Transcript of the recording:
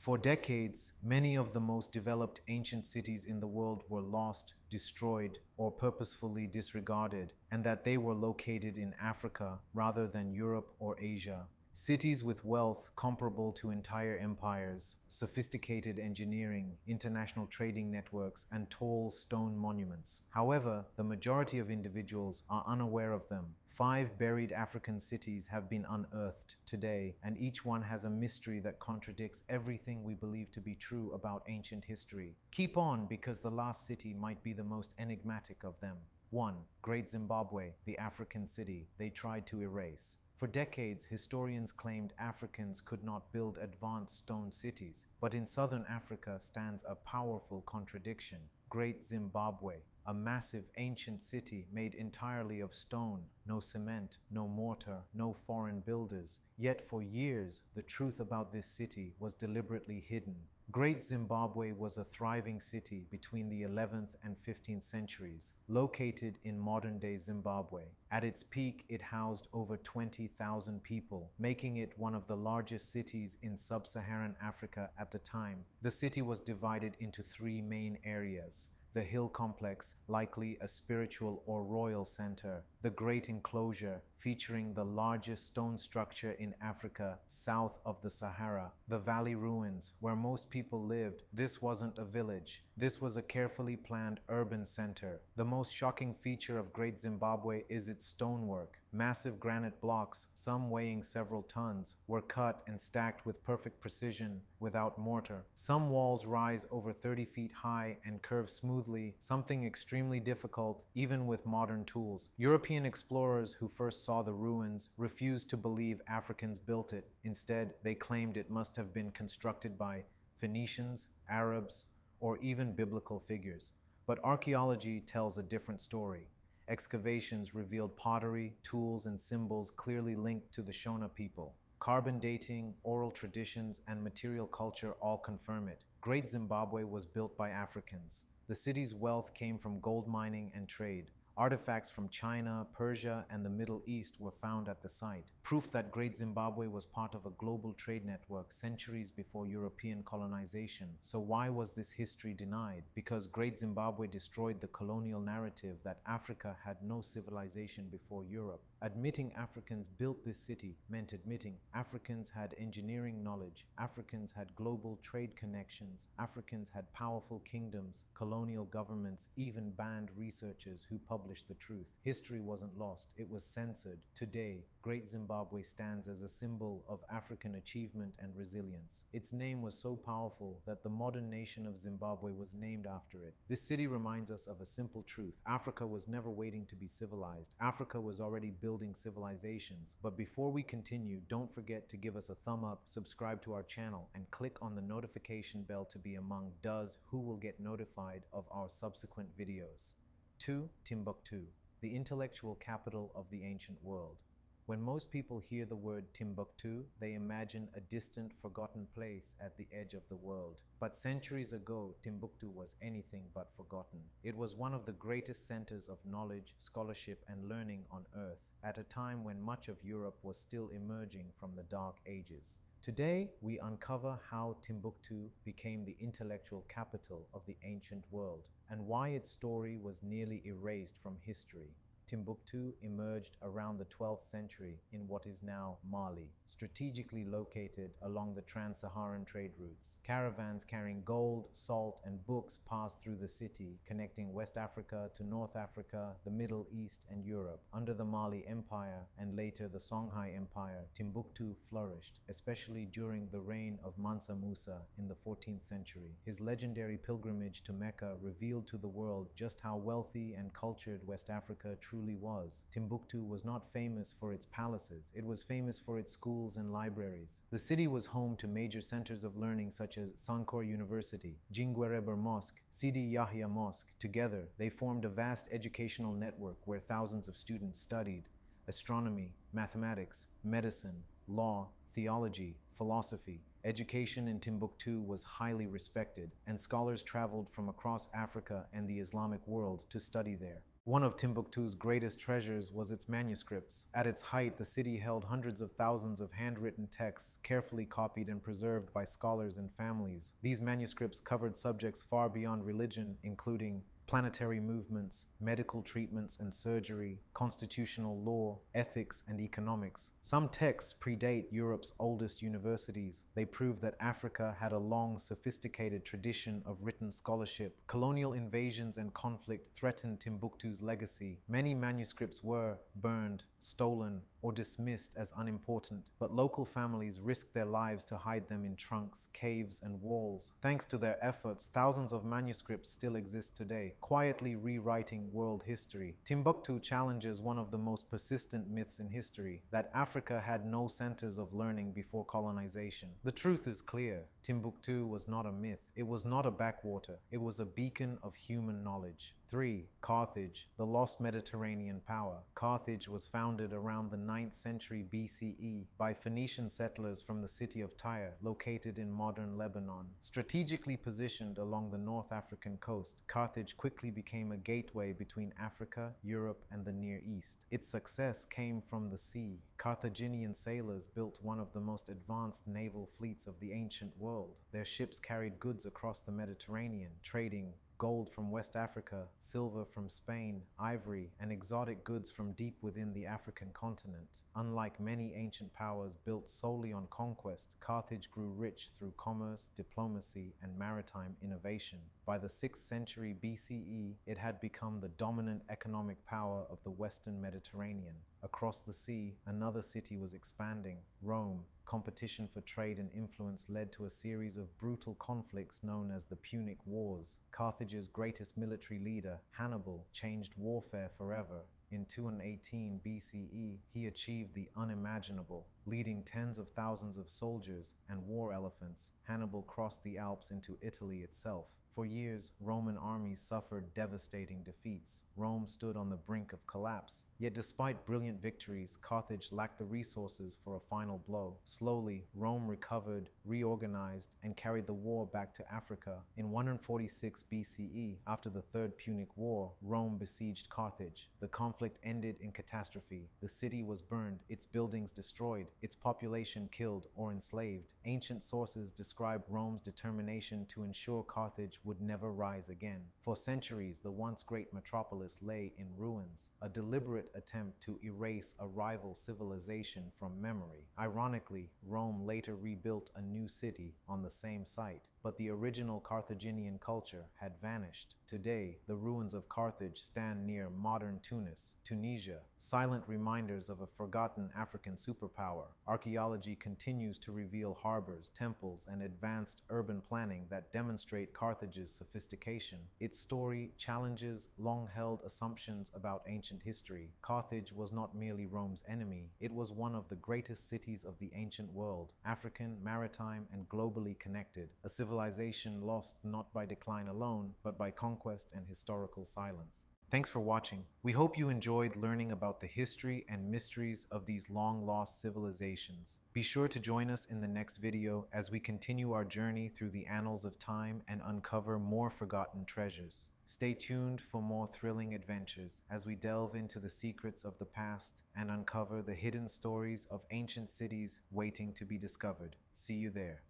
For decades, many of the most developed ancient cities in the world were lost, destroyed, or purposefully disregarded, and that they were located in Africa rather than Europe or Asia. Cities with wealth comparable to entire empires, sophisticated engineering, international trading networks, and tall stone monuments. However, the majority of individuals are unaware of them. 5 buried African cities have been unearthed today, and each one has a mystery that contradicts everything we believe to be true about ancient history. Keep on, because the last city might be the most enigmatic of them. 1. Great Zimbabwe, the African city they tried to erase. For decades, historians claimed Africans could not build advanced stone cities, but in southern Africa stands a powerful contradiction. Great Zimbabwe, a massive ancient city made entirely of stone, no cement, no mortar, no foreign builders. Yet for years, the truth about this city was deliberately hidden. Great Zimbabwe was a thriving city between the 11th and 15th centuries, located in modern-day Zimbabwe. At its peak, it housed over 20,000 people, making it one of the largest cities in sub-Saharan Africa at the time. The city was divided into 3 main areas: the hill complex, likely a spiritual or royal center; the great enclosure, featuring the largest stone structure in Africa south of the Sahara; the valley ruins, where most people lived. This wasn't a village. This was a carefully planned urban center. The most shocking feature of Great Zimbabwe is its stonework. Massive granite blocks, some weighing several tons, were cut and stacked with perfect precision without mortar. Some walls rise over 30 feet high and curve smoothly, something extremely difficult even with modern tools. European explorers who first saw the ruins refused to believe Africans built it. Instead, they claimed it must have been constructed by Phoenicians, Arabs, or even biblical figures. But archaeology tells a different story. Excavations revealed pottery, tools, and symbols clearly linked to the Shona people. Carbon dating, oral traditions, and material culture all confirm it. Great Zimbabwe was built by Africans. The city's wealth came from gold mining and trade. Artifacts from China, Persia, and the Middle East were found at the site, proof that Great Zimbabwe was part of a global trade network centuries before European colonization. So why was this history denied? Because Great Zimbabwe destroyed the colonial narrative that Africa had no civilization before Europe. Admitting Africans built this city meant admitting Africans had engineering knowledge, Africans had global trade connections, Africans had powerful kingdoms, colonial governments even banned researchers who published the truth. History wasn't lost, it was censored. Today, Great Zimbabwe stands as a symbol of African achievement and resilience. Its name was so powerful that the modern nation of Zimbabwe was named after it. This city reminds us of a simple truth. Africa was never waiting to be civilized. Africa was already building civilizations. But before we continue, don't forget to give us a thumb up, subscribe to our channel, and click on the notification bell to be among those who will get notified of our subsequent videos. 2. Timbuktu, the intellectual capital of the ancient world. When most people hear the word Timbuktu, they imagine a distant, forgotten place at the edge of the world. But centuries ago, Timbuktu was anything but forgotten. It was one of the greatest centers of knowledge, scholarship, and learning on Earth, at a time when much of Europe was still emerging from the Dark Ages. Today, we uncover how Timbuktu became the intellectual capital of the ancient world, and why its story was nearly erased from history. Timbuktu emerged around the 12th century in what is now Mali, strategically located along the trans-Saharan trade routes. Caravans carrying gold, salt, and books passed through the city, connecting West Africa to North Africa, the Middle East, and Europe. Under the Mali Empire and later the Songhai Empire, Timbuktu flourished, especially during the reign of Mansa Musa in the 14th century. His legendary pilgrimage to Mecca revealed to the world just how wealthy and cultured West Africa truly was. Timbuktu was not famous for its palaces, it was famous for its schools and libraries. The city was home to major centers of learning such as Sankore University, Jingwereber Mosque, Sidi Yahya Mosque. Together, they formed a vast educational network where thousands of students studied astronomy, mathematics, medicine, law, theology, philosophy. Education in Timbuktu was highly respected, and scholars traveled from across Africa and the Islamic world to study there. One of Timbuktu's greatest treasures was its manuscripts. At its height, the city held hundreds of thousands of handwritten texts, carefully copied and preserved by scholars and families. These manuscripts covered subjects far beyond religion, including planetary movements, medical treatments and surgery, constitutional law, ethics, and economics. Some texts predate Europe's oldest universities. They prove that Africa had a long, sophisticated tradition of written scholarship. Colonial invasions and conflict threatened Timbuktu's legacy. Many manuscripts were burned, stolen, or dismissed as unimportant, but local families risked their lives to hide them in trunks, caves, and walls. Thanks to their efforts, thousands of manuscripts still exist today, quietly rewriting world history. Timbuktu challenges one of the most persistent myths in history, that Africa had no centers of learning before colonization. The truth is clear. Timbuktu was not a myth. It was not a backwater. It was a beacon of human knowledge. 3. Carthage, the lost Mediterranean power. Carthage was founded around the 9th century BCE by Phoenician settlers from the city of Tyre, located in modern Lebanon. Strategically positioned along the North African coast, Carthage quickly became a gateway between Africa, Europe, and the Near East. Its success came from the sea. Carthaginian sailors built one of the most advanced naval fleets of the ancient world. Their ships carried goods across the Mediterranean, trading gold from West Africa, silver from Spain, ivory, and exotic goods from deep within the African continent. Unlike many ancient powers built solely on conquest, Carthage grew rich through commerce, diplomacy, and maritime innovation. By the 6th century BCE, it had become the dominant economic power of the Western Mediterranean. Across the sea, another city was expanding, Rome. Competition for trade and influence led to a series of brutal conflicts known as the Punic Wars. Carthage's greatest military leader, Hannibal, changed warfare forever. In 218 BCE, he achieved the unimaginable. Leading tens of thousands of soldiers and war elephants, Hannibal crossed the Alps into Italy itself. For years, Roman armies suffered devastating defeats. Rome stood on the brink of collapse. Yet despite brilliant victories, Carthage lacked the resources for a final blow. Slowly, Rome recovered, reorganized, and carried the war back to Africa. In 146 BCE, after the Third Punic War, Rome besieged Carthage. The conflict ended in catastrophe. The city was burned, its buildings destroyed, its population killed or enslaved. Ancient sources describe Rome's determination to ensure Carthage would never rise again. For centuries, the once great metropolis lay in ruins, a deliberate attempt to erase a rival civilization from memory. Ironically, Rome later rebuilt a new city on the same site, but the original Carthaginian culture had vanished. Today, the ruins of Carthage stand near modern Tunis, Tunisia, silent reminders of a forgotten African superpower. Archaeology continues to reveal harbors, temples, and advanced urban planning that demonstrate Carthage's sophistication. Its story challenges long-held assumptions about ancient history. Carthage was not merely Rome's enemy, it was one of the greatest cities of the ancient world, African, maritime, and globally connected, a civilization lost not by decline alone, but by conquest and historical silence. Thanks for watching. We hope you enjoyed learning about the history and mysteries of these long-lost civilizations. Be sure to join us in the next video as we continue our journey through the annals of time and uncover more forgotten treasures. Stay tuned for more thrilling adventures as we delve into the secrets of the past and uncover the hidden stories of ancient cities waiting to be discovered. See you there.